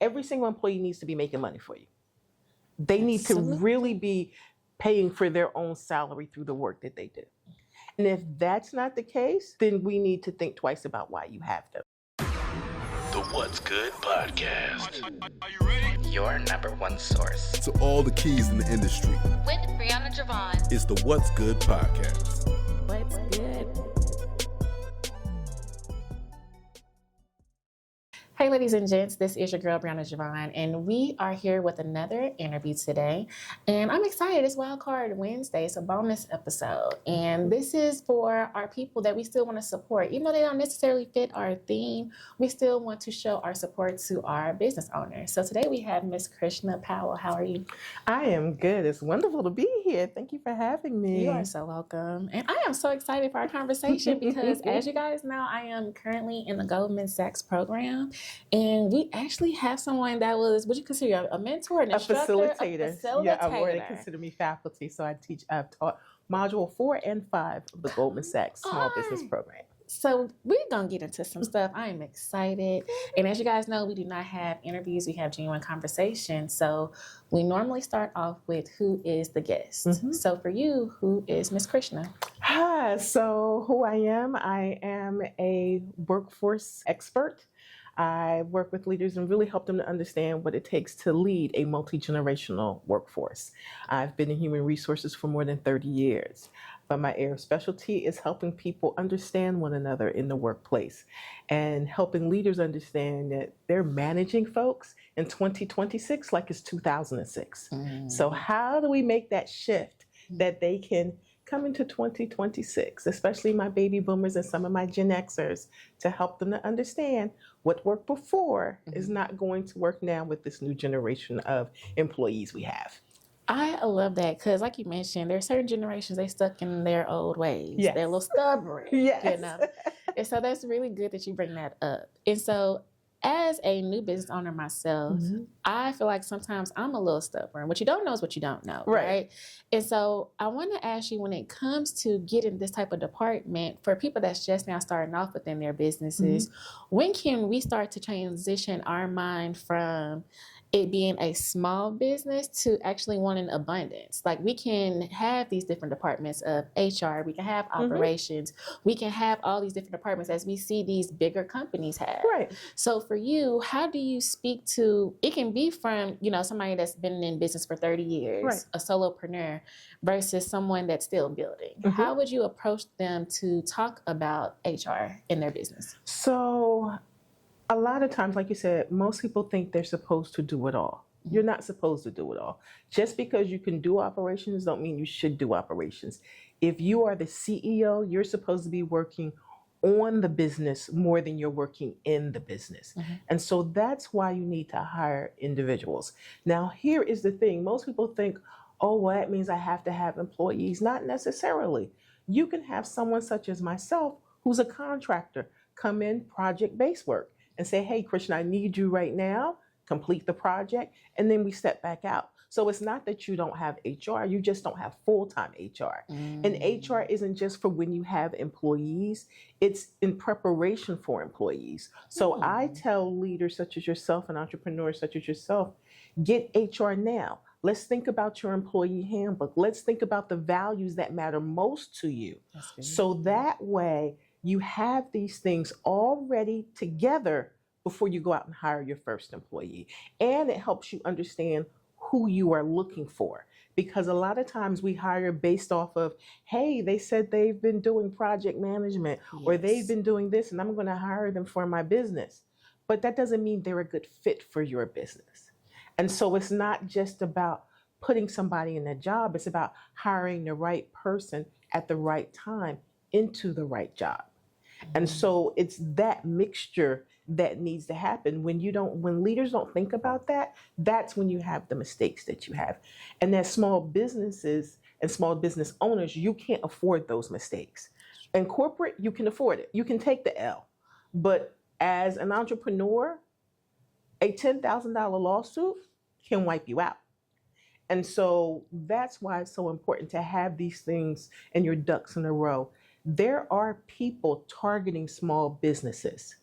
every single employee needs to be making money for you. They need to Absolutely. really be paying for their own salary through the work that they do. And if that's not the case, then we need to think twice about why you have them. The What's Good Podcast. Are you ready? Your number one source To all the keys in the industry. With Brianna Jovahn. It's the What's Good Podcast. What's good? Hey, ladies and gents, this is your girl, Brianna Jovahn, and we are here with another interview today. And I'm excited. It's Wild Card Wednesday. It's a bonus episode. And this is for our people that we still want to support. Even though they don't necessarily fit our theme, we still want to show our support to our business owners. So today we have Miss Krishna Powell. How are you? I am good. It's wonderful to be here. Thank you for having me. You are so welcome. And I am so excited for our conversation because, as you guys know, I am currently in the Goldman Sachs program. And we actually have someone that was, would you consider a mentor, an instructor? Facilitator. A facilitator. Yeah, I've already considered me faculty. So I've taught module 4 and 5 of the Goldman Sachs Small Business Program. So we're going to get into some stuff. I am excited. And as you guys know, we do not have interviews. We have genuine conversations. So we normally start off with who is the guest. Mm-hmm. So for you, who is Miss Krishna? Hi, so who I am a workforce expert. I work with leaders and really help them to understand what it takes to lead a multi-generational workforce. I've been in human resources for more than 30 years, but my area of specialty is helping people understand one another in the workplace and helping leaders understand that they're managing folks in 2026 like it's 2006. So how do we make that shift that they can come into 2026, especially my baby boomers and some of my Gen Xers, to help them to understand what worked before is not going to work now with this new generation of employees we have. I love that because, like you mentioned, there are certain generations, they stuck in their old ways. Yes. They're a little stubborn. Yes. You know? And so that's really good that you bring that up. And so as a new business owner myself, I feel like sometimes I'm a little stubborn. What you don't know is what you don't know, right? And so I want to ask you, when it comes to getting this type of department, for people that's just now starting off within their businesses, when can we start to transition our mind from it being a small business to actually wanting abundance? Like, we can have these different departments of HR, we can have operations, we can have all these different departments as we see these bigger companies have. Right. So for you, how do you speak to, it can be from, you know, somebody that's been in business for 30 years, a solopreneur, versus someone that's still building. How would you approach them to talk about HR in their business? So a lot of times, like you said, most people think they're supposed to do it all. You're not supposed to do it all. Just because you can do operations don't mean you should do operations. If you are the CEO, you're supposed to be working on the business more than you're working in the business. And so that's why you need to hire individuals. Now, here is the thing. Most people think, oh, well, that means I have to have employees. Not necessarily. You can have someone such as myself who's a contractor come in project-based work and say, hey, Krishna, I need you right now, complete the project, and then we step back out. So it's not that you don't have HR, you just don't have full-time HR. And HR isn't just for when you have employees, it's in preparation for employees. So I tell leaders such as yourself and entrepreneurs such as yourself, get HR now. Let's think about your employee handbook. Let's think about the values that matter most to you. So that way, you have these things already together before you go out and hire your first employee. And it helps you understand who you are looking for. Because a lot of times we hire based off of, hey, they said they've been doing project management or they've been doing this and I'm going to hire them for my business. But that doesn't mean they're a good fit for your business. And so it's not just about putting somebody in a job. It's about hiring the right person at the right time into the right job. And so it's that mixture that needs to happen. When leaders don't think about that, that's when you have the mistakes that you have. And as small businesses and small business owners, you can't afford those mistakes. In corporate, you can afford it. You can take the L. But as an entrepreneur, a $10,000 lawsuit can wipe you out. And so that's why it's so important to have these things and your ducks in a row. There are people targeting small businesses.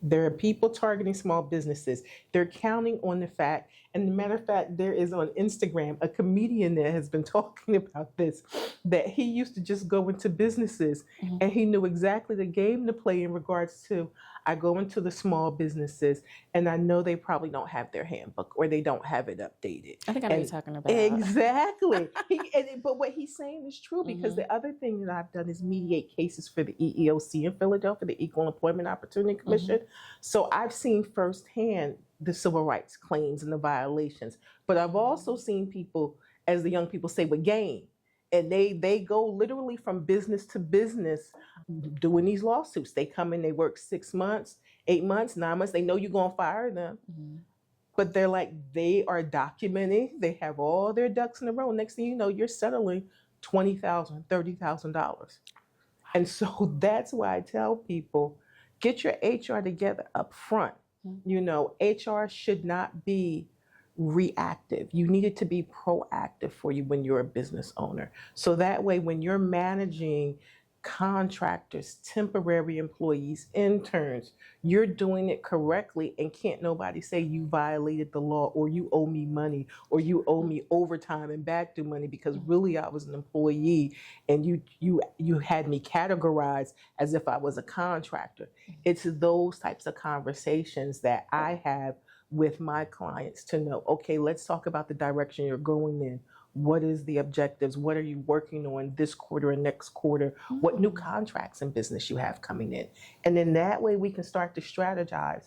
There are people targeting small businesses. They're counting on the fact, and as a matter of fact, there is on Instagram a comedian that has been talking about this, that he used to just go into businesses and he knew exactly the game to play in regards to, I go into the small businesses and I know they probably don't have their handbook or they don't have it updated. I think I know what you're talking about. Exactly. But what he's saying is true, because the other thing that I've done is mediate cases for the EEOC in Philadelphia, the Equal Employment Opportunity Commission. So I've seen firsthand the civil rights claims and the violations. But I've also seen people, as the young people say, with game. And they go literally from business to business doing these lawsuits. They come in, they work 6 months, 8 months, 9 months. They know you're going to fire them. But they're like, they are documenting. They have all their ducks in a row. Next thing you know, you're settling $20,000, $30,000. And so that's why I tell people, get your HR together up front. You know, HR should not be reactive. You need it to be proactive for you when you're a business owner. So that way, when you're managing contractors, temporary employees, interns, you're doing it correctly, and can't nobody say you violated the law or you owe me money or you owe me overtime and back to money because really I was an employee and you had me categorized as if I was a contractor. It's those types of conversations that I have with my clients to know, okay, let's talk about the direction you're going in. What is the objectives? What are you working on this quarter and next quarter? What new contracts and business you have coming in? And then that way we can start to strategize.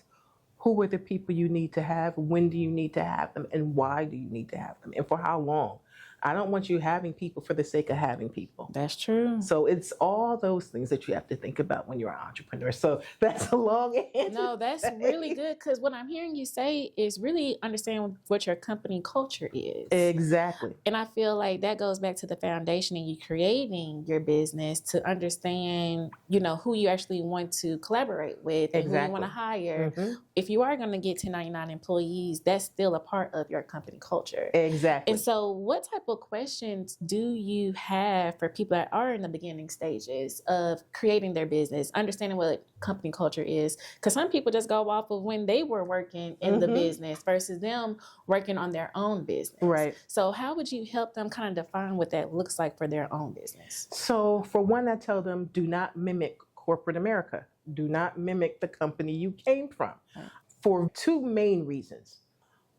Who are the people you need to have? When do you need to have them? And why do you need to have them? And for how long? I don't want you having people for the sake of having people. That's true. So it's all those things that you have to think about when you're an entrepreneur. So that's a long answer. No, that's really good, because what I'm hearing you say is really understand what your company culture is. Exactly. And I feel like that goes back to the foundation in you creating your business to understand, you know, who you actually want to collaborate with and who you want to hire. If you are going to get 1099 employees, that's still a part of your company culture. Exactly. And so what type of questions do you have for people that are in the beginning stages of creating their business, understanding what company culture is? Because some people just go off of when they were working in the business versus them working on their own business. Right. So how would you help them kind of define what that looks like for their own business? So for one, I tell them, do not mimic corporate America. Do not mimic the company you came from. Right. For two main reasons.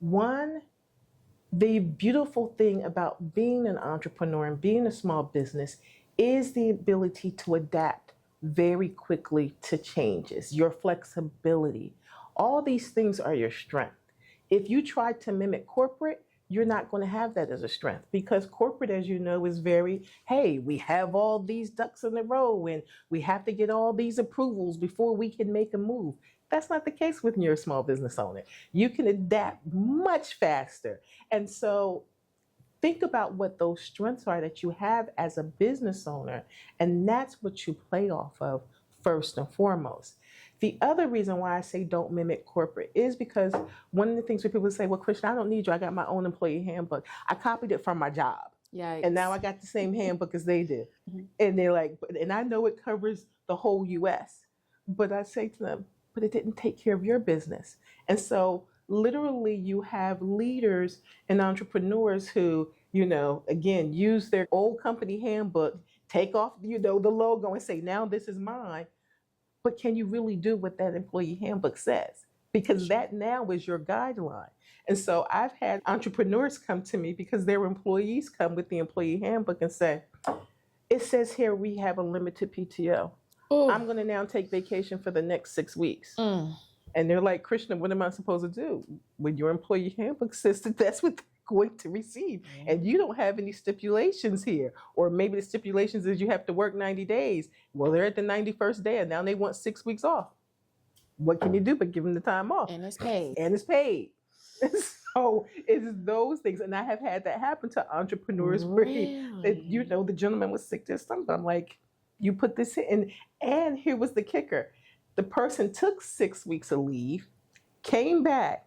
One, the beautiful thing about being an entrepreneur and being a small business is the ability to adapt very quickly to changes, your flexibility. All these things are your strength. If you try to mimic corporate, you're not going to have that as a strength, because corporate, as you know, is very, hey, we have all these ducks in a row and we have to get all these approvals before we can make a move. That's not the case when you're a small business owner. You can adapt much faster. And so think about what those strengths are that you have as a business owner, and that's what you play off of first and foremost. The other reason why I say don't mimic corporate is because one of the things where people say, well, Krishna, I don't need you. I got my own employee handbook. I copied it from my job. Yikes. And now I got the same handbook as they did. And they're like, and I know it covers the whole U.S. But I say to them, but it didn't take care of your business. And so literally you have leaders and entrepreneurs who, you know, again, use their old company handbook, take off, you know, the logo and say, now this is mine. But can you really do what that employee handbook says? Because that now is your guideline. And so I've had entrepreneurs come to me because their employees come with the employee handbook and say, it says here we have a limited PTO. Ooh. I'm going to now take vacation for the next 6 weeks. And they're like, Krishna, what am I supposed to do? When your employee handbook says that that's what they're going to receive. And you don't have any stipulations here. Or maybe the stipulations is you have to work 90 days. Well, they're at the 91st day and now they want 6 weeks off. What can you do but give them the time off? And it's paid. And it's paid. So it's those things. And I have had that happen to entrepreneurs where, you know, the gentleman was sick this summer. I'm like, you put this in. And here was the kicker. The person took 6 weeks of leave, came back,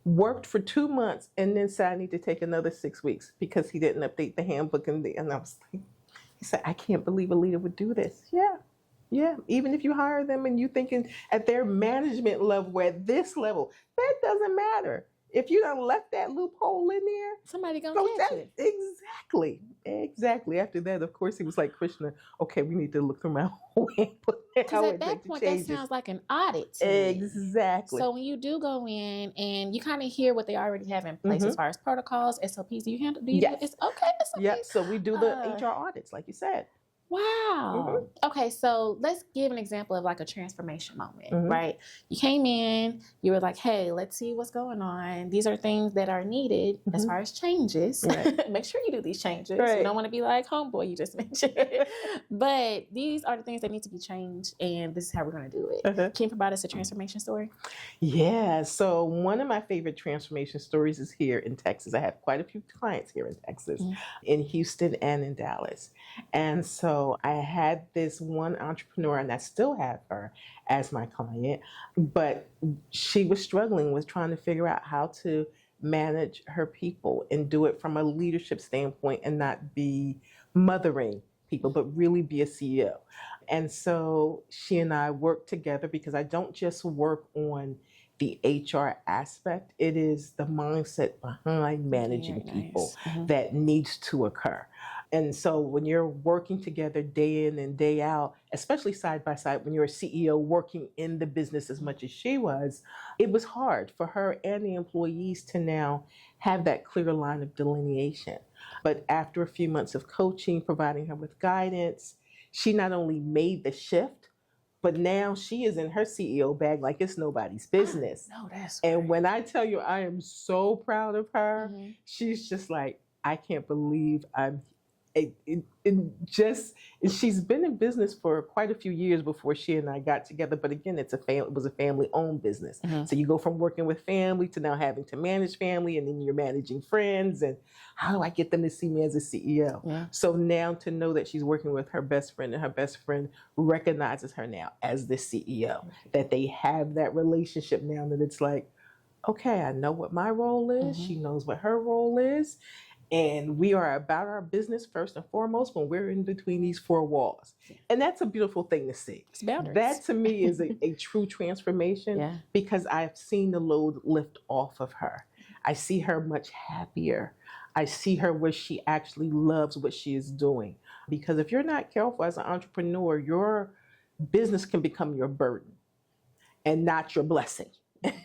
worked for 2 months, and then said, I need to take another 6 weeks because he didn't update the handbook. And I was like, he said, I can't believe a leader would do this. Yeah, Yeah, even if you hire them and you thinking at their management level, at this level, that doesn't matter. If you done left that loophole in there, Somebody gonna go catch down. it. Exactly. After that, of course, he was like, Krishna, okay, we need to look through my whole input. Because at that point, that sounds like an audit to me. Exactly. So when you do go in and you kind of hear what they already have in place as far as protocols, SOPs, do you do it's okay, SOPs? Yeah, so we do the HR audits, like you said. Wow. Okay, so let's give an example of like a transformation moment, right? You came in, you were like, hey, let's see what's going on. These are things that are needed as far as changes. Right. Make sure you do these changes. Right. You don't want to be like, homeboy, you just mentioned. But these are the things that need to be changed, and this is how we're going to do it. Can you provide us a transformation story? Yeah, so one of my favorite transformation stories is here in Texas. I have quite a few clients here in Texas, in Houston and in Dallas. And so I had this one entrepreneur, and I still have her as my client, but she was struggling with trying to figure out how to manage her people and do it from a leadership standpoint and not be mothering people, but really be a CEO. And so she and I worked together because I don't just work on the HR aspect, it is the mindset behind managing people that needs to occur. And so when you're working together day in and day out, especially side by side, when you're a CEO working in the business as much as she was, it was hard for her and the employees to now have that clear line of delineation. But after a few months of coaching, providing her with guidance, she not only made the shift, but now she is in her CEO bag like it's nobody's business. No, that's and great. When I tell you I am so proud of her, she's just like, I can't believe she's been in business for quite a few years before she and I got together. But again, it was a family-owned business. So you go from working with family to now having to manage family, and then you're managing friends. And how do I get them to see me as a CEO? Yeah. So now to know that she's working with her best friend, and her best friend recognizes her now as the CEO, that they have that relationship now that it's like, okay, I know what my role is. She knows what her role is. And we are about our business first and foremost when we're in between these four walls. And that's a beautiful thing to see. It's boundaries. That to me is a true transformation because I've seen the load lift off of her. I see her much happier. I see her where she actually loves what she is doing. Because if you're not careful as an entrepreneur, your business can become your burden and not your blessing.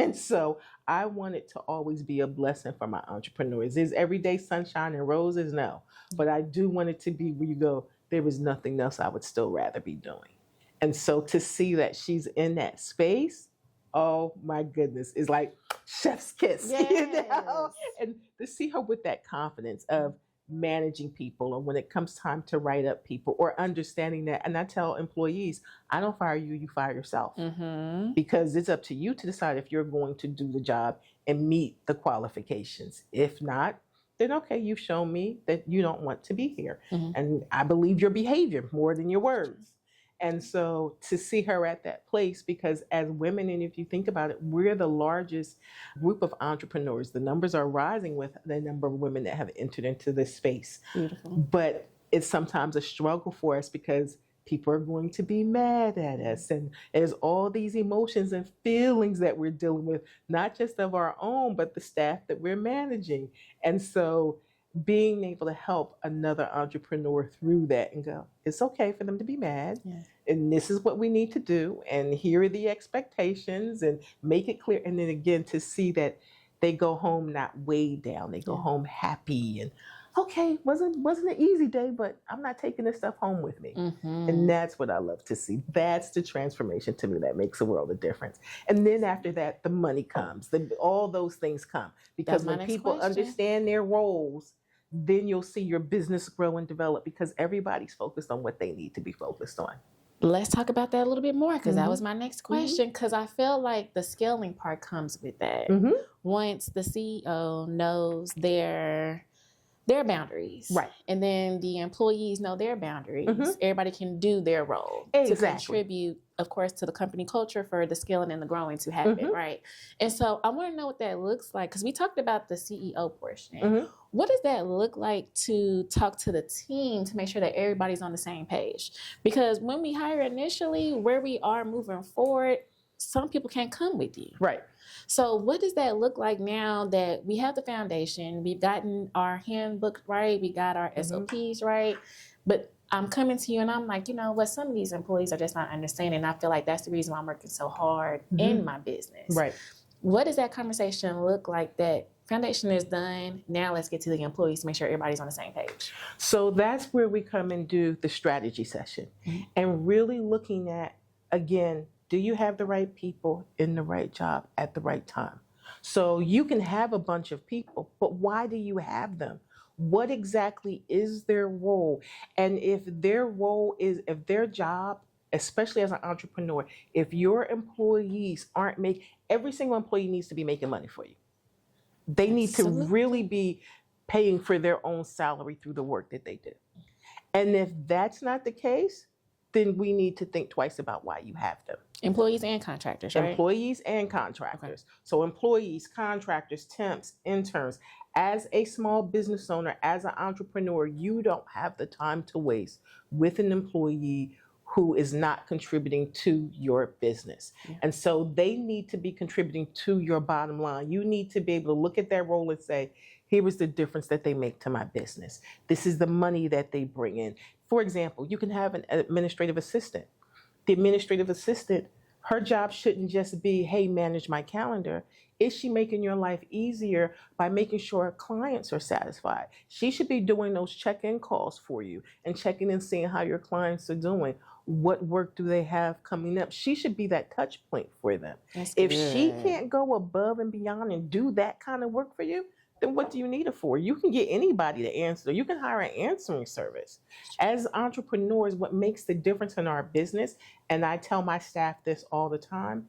And so I want it to always be a blessing for my entrepreneurs. Is everyday sunshine and roses? No. But I do want it to be where you go, there is nothing else I would still rather be doing. And so to see that she's in that space, oh my goodness, is like chef's kiss. Yes. You know? And to see her with that confidence of managing people, or when it comes time to write up people, or understanding that. And I tell employees, I don't fire you, you fire yourself. Because it's up to you to decide if you're going to do the job and meet the qualifications. If not, then okay, you've shown me that you don't want to be here. And I believe your behavior more than your words. And so to see her at that place, because as women, and if you think about it, we're the largest group of entrepreneurs. The numbers are rising with the number of women that have entered into this space. Beautiful. But it's sometimes a struggle for us because people are going to be mad at us. And there's all these emotions and feelings that we're dealing with, not just of our own, but the staff that we're managing. And so being able to help another entrepreneur through that and go, it's okay for them to be mad. And this is what we need to do. And here are the expectations, and make it clear. And then again, to see that they go home not weighed down. They go home happy and, okay, wasn't an easy day, but I'm not taking this stuff home with me. And that's what I love to see. That's the transformation to me that makes a world of difference. And then after that, the money comes. All those things come. Because when people understand their roles, then you'll see your business grow and develop, because everybody's focused on what they need to be focused on. Let's talk about that a little bit more, because that was my next question, because I feel like the scaling part comes with that. Once the CEO knows their boundaries. Right. And then the employees know their boundaries. Everybody can do their role to contribute of course, to the company culture for the scaling and the growing to happen, right? And so I want to know what that looks like, because we talked about the CEO portion. What does that look like to talk to the team to make sure that everybody's on the same page? Because when we hire initially, where we are moving forward, some people can't come with you. Right. So what does that look like now that we have the foundation, we've gotten our handbook right, we got our SOPs right, but I'm coming to you and I'm like, you know what, some of these employees are just not understanding. I feel like that's the reason why I'm working so hard in my business. Right. What does that conversation look like? That foundation is done, now let's get to the employees to make sure everybody's on the same page. So that's where we come and do the strategy session and really looking at, again, do you have the right people in the right job at the right time? So you can have a bunch of people, but why do you have them? What exactly is their role? And if their job, especially as an entrepreneur, if your employees aren't every single employee needs to be making money for you. They need to really be paying for their own salary through the work that they do. And if that's not the case, then we need to think twice about why you have them. Employees and contractors, right? Employees and contractors. Okay. So employees, contractors, temps, interns. As a small business owner, as an entrepreneur, you don't have the time to waste with an employee who is not contributing to your business. And so they need to be contributing to your bottom line. You need to be able to look at their role and say, here is the difference that they make to my business. This is the money that they bring in. For example, you can have an administrative assistant. The administrative assistant, her job shouldn't just be, hey, manage my calendar. Is she making your life easier by making sure clients are satisfied? She should be doing those check-in calls for you and checking and seeing how your clients are doing. What work do they have coming up? She should be that touch point for them. If she can't go above and beyond and do that kind of work for you, then what do you need her for? You can get anybody to answer. You can hire an answering service. As entrepreneurs, what makes the difference in our business, and I tell my staff this all the time,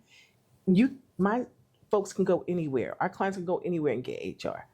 my folks can go anywhere. Our clients can go anywhere and get HR,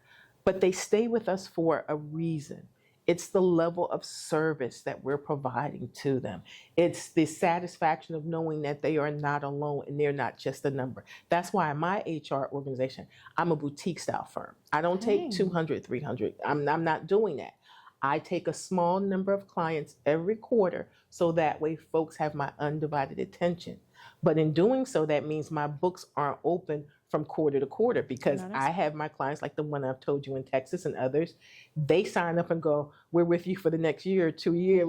but they stay with us for a reason. It's the level of service that we're providing to them. It's the satisfaction of knowing that they are not alone and they're not just a number. That's why my HR organization, I'm a boutique style firm. I don't take 200, 300. I'm not doing that. I take a small number of clients every quarter so that way folks have my undivided attention. But in doing so, that means my books aren't open from quarter to quarter because I have my clients like the one I've told you in Texas and others. They sign up and go, we're with you for the next year or 2 years.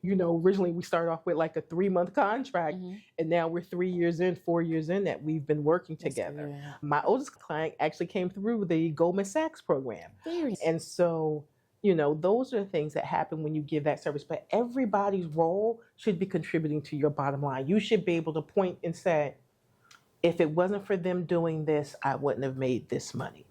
Originally we started off with like a 3-month contract and now we're 3 years in, 4 years in that we've been working together. My oldest client actually came through the Goldman Sachs program. And so, those are the things that happen when you give that service. But everybody's role should be contributing to your bottom line. You should be able to point and say, if it wasn't for them doing this, I wouldn't have made this money.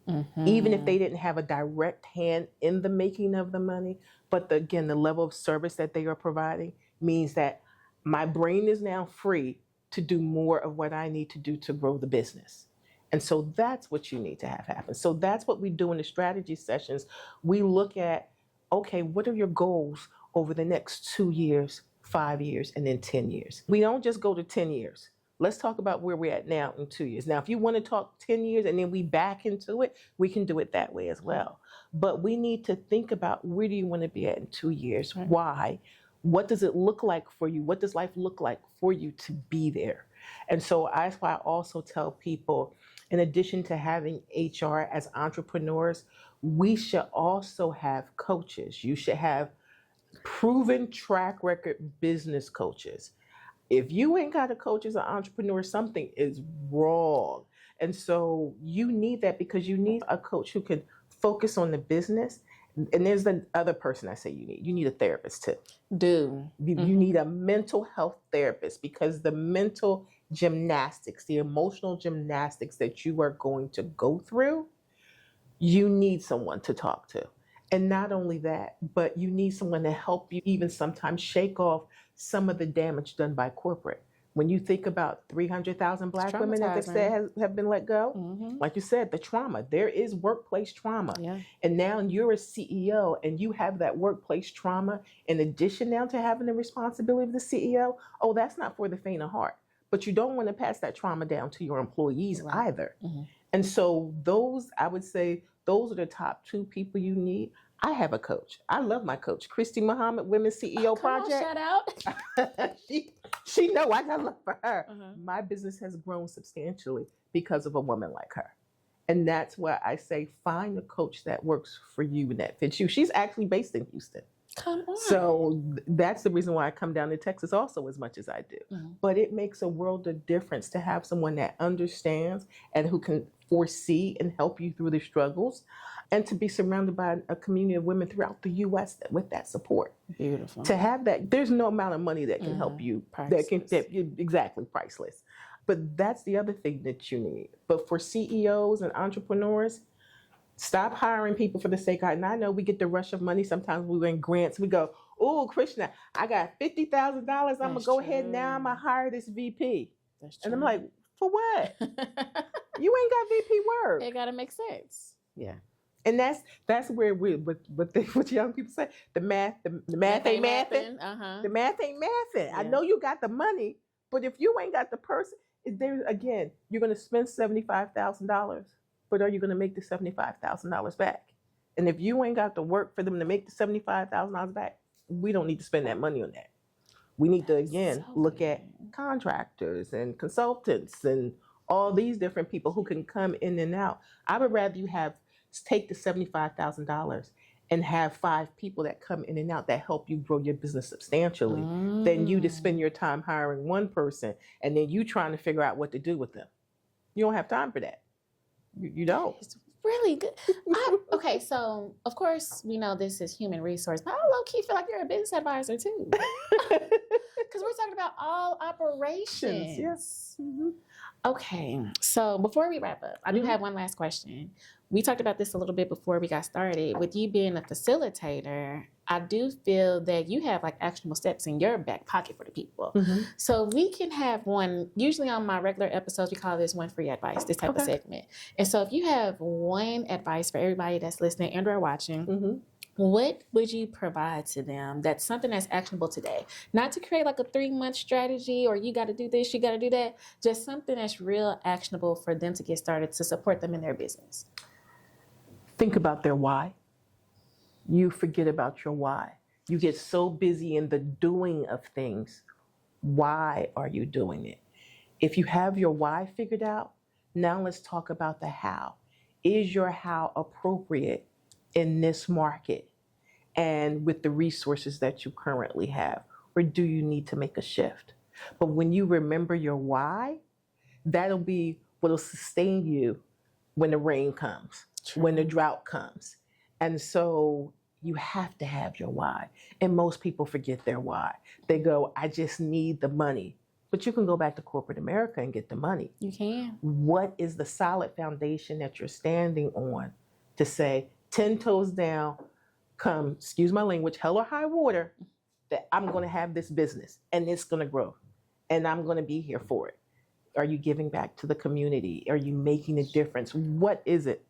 Even if they didn't have a direct hand in the making of the money. But again, the level of service that they are providing means that my brain is now free to do more of what I need to do to grow the business. And so that's what you need to have happen. So that's what we do in the strategy sessions. We look at, okay, what are your goals over the next 2 years, 5 years, and then 10 years? We don't just go to 10 years. Let's talk about where we're at now in 2 years. Now, if you want to talk 10 years and then we back into it, we can do it that way as well. But we need to think about, where do you want to be at in 2 years? Why? What does it look like for you? What does life look like for you to be there? And so that's why I also tell people, in addition to having HR as entrepreneurs, we should also have coaches. You should have proven track record business coaches. If you ain't got a coach as an entrepreneur, something is wrong. And so you need that, because you need a coach who can focus on the business. And there's the other person I say you need. You need a therapist too. You need a mental health therapist, because the mental gymnastics, the emotional gymnastics that you are going to go through, you need someone to talk to. And not only that, but you need someone to help you even sometimes shake off some of the damage done by corporate. When you think about 300,000 Black women that they said have been let go, like you said, the trauma, there is workplace trauma. And now you're a CEO and you have that workplace trauma in addition now to having the responsibility of the CEO. Oh, that's not for the faint of heart. but you don't want to pass that trauma down to your employees Right. either. Mm-hmm. And so I would say those are the top 2 people you need. I have a coach. I love my coach, Christy Muhammad, Women's CEO Project. Shout out. she know I got love for her. Uh-huh. My business has grown substantially because of a woman like her. And that's why I say find a coach that works for you and that fits you. She's actually based in Houston. Come on. So that's the reason why I come down to Texas also as much as I do. Mm-hmm. But it makes a world of difference to have someone that understands and who can foresee and help you through the struggles, and to be surrounded by a community of women throughout the U.S. with that support. Beautiful. To have that, there's no amount of money that can help you. Exactly, priceless. But that's the other thing that you need. But for CEOs and entrepreneurs, stop hiring people for the sake of it. And I know we get the rush of money. Sometimes we win grants. We go, oh, Krishna, I got $50,000. I'm going to go ahead now. I'm going to hire this VP. That's true. And I'm like, for what? You ain't got VP work. It got to make sense. Yeah. And that's where what young people say, the math ain't mathing. Uh-huh. The math ain't mathing. Yeah. I know you got the money, but if you ain't got the person, there again, you're going to spend $75,000, but are you going to make the $75,000 back? And if you ain't got the work for them to make the $75,000 back, we don't need to spend that money on that. We need to again look at contractors and consultants and all these different people who can come in and out. I would rather you take the $75,000 and have 5 people that come in and out that help you grow your business substantially than you to spend your time hiring one person and then you trying to figure out what to do with them. You don't have time for that. You don't. It's really good. Okay, so of course we know this is human resource, but I low-key feel like you're a business advisor too. Because we're talking about all operations. Yes. Mm-hmm. Okay, so before we wrap up, I do have one last question. We talked about this a little bit before we got started. With you being a facilitator, I do feel that you have like actionable steps in your back pocket for the people. Mm-hmm. So we can have one, usually on my regular episodes, we call this one free advice, this type of segment. And so if you have one advice for everybody that's listening and or watching, what would you provide to them that's something that's actionable today? Not to create like a 3-month strategy or you got to do this, you got to do that. Just something that's real actionable for them to get started to support them in their business. Think about their why. You forget about your why. You get so busy in the doing of things. Why are you doing it? If you have your why figured out, now let's talk about the how. Is your how appropriate in this market and with the resources that you currently have? Or do you need to make a shift? But when you remember your why, that'll be what'll sustain you when the rain comes, when the drought comes. And so you have to have your why. And most people forget their why. They go, I just need the money. But you can go back to corporate America and get the money. You can. What is the solid foundation that you're standing on to say, 10 toes down, come, excuse my language, hell or high water, that I'm going to have this business and it's going to grow and I'm going to be here for it. Are you giving back to the community? Are you making a difference? What is it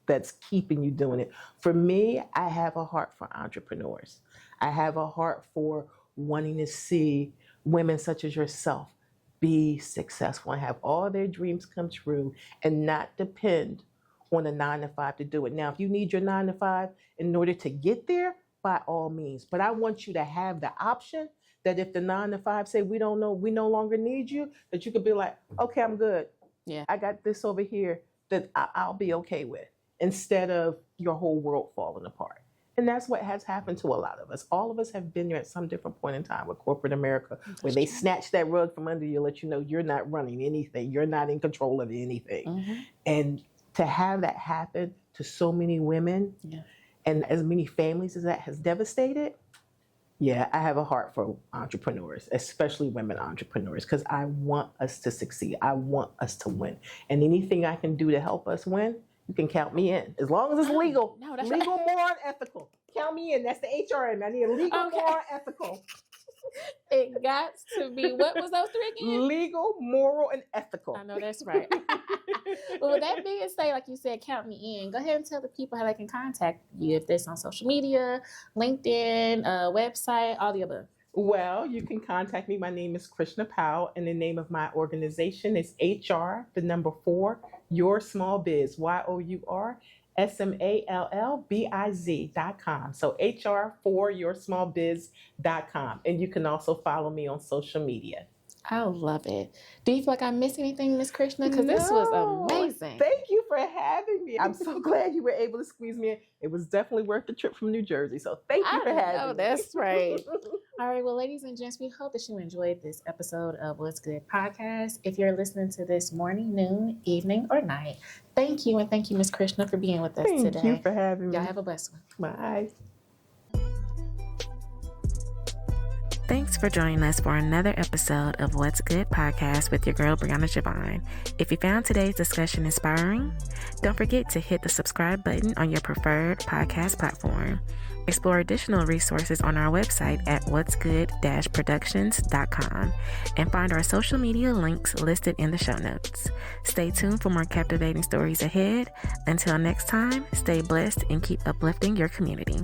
that's keeping you doing it? For me, I have a heart for entrepreneurs. I have a heart for wanting to see women such as yourself be successful and have all their dreams come true and not depend on a 9-to-5 to do it. Now, if you need your 9-to-5 in order to get there, by all means. But I want you to have the option that if the 9-to-5 say we no longer need you, that you could be like, okay, I'm good. Yeah. I got this over here that I'll be okay with, instead of your whole world falling apart. And that's what has happened to a lot of us. All of us have been there at some different point in time with corporate America, where they snatch that rug from under you, let you know you're not running anything. You're not in control of anything. Mm-hmm. And to have that happen to so many women and as many families as that has devastated, I have a heart for entrepreneurs, especially women entrepreneurs, because I want us to succeed. I want us to win. And anything I can do to help us win, you can count me in. As long as it's legal. No, that's legal, moral, and ethical. Count me in. That's the HRM. I need a legal, moral, and ethical. It got to be, what was those 3 again? Legal, moral, and ethical. I know that's right. Well, with that being said, like you said, count me in. Go ahead and tell the people how they can contact you, if that's on social media, LinkedIn, website, all the above. Well, you can contact me. My name is Krishna Powell, and the name of my organization is HR, the number 4, Your Small Biz, YOURSMALLBIZ.com. So HR4YourSmallBiz.com. And you can also follow me on social media. I love it. Do you feel like I missed anything, Miss Krishna? Because this was amazing. Thank you for having me. I'm so glad you were able to squeeze me in. It was definitely worth the trip from New Jersey. So thank you for having me. Oh, that's right. All right. Well, ladies and gents, we hope that you enjoyed this episode of What's Good Podcast. If you're listening to this morning, noon, evening, or night, thank you. And thank you, Miss Krishna, for being with us today. Thank you for having me. Y'all have a blessed one. Bye. Thanks for joining us for another episode of What's Good Podcast with your girl, Brianna Jovahn. If you found today's discussion inspiring, don't forget to hit the subscribe button on your preferred podcast platform. Explore additional resources on our website at whatsgood-productions.com and find our social media links listed in the show notes. Stay tuned for more captivating stories ahead. Until next time, stay blessed and keep uplifting your community.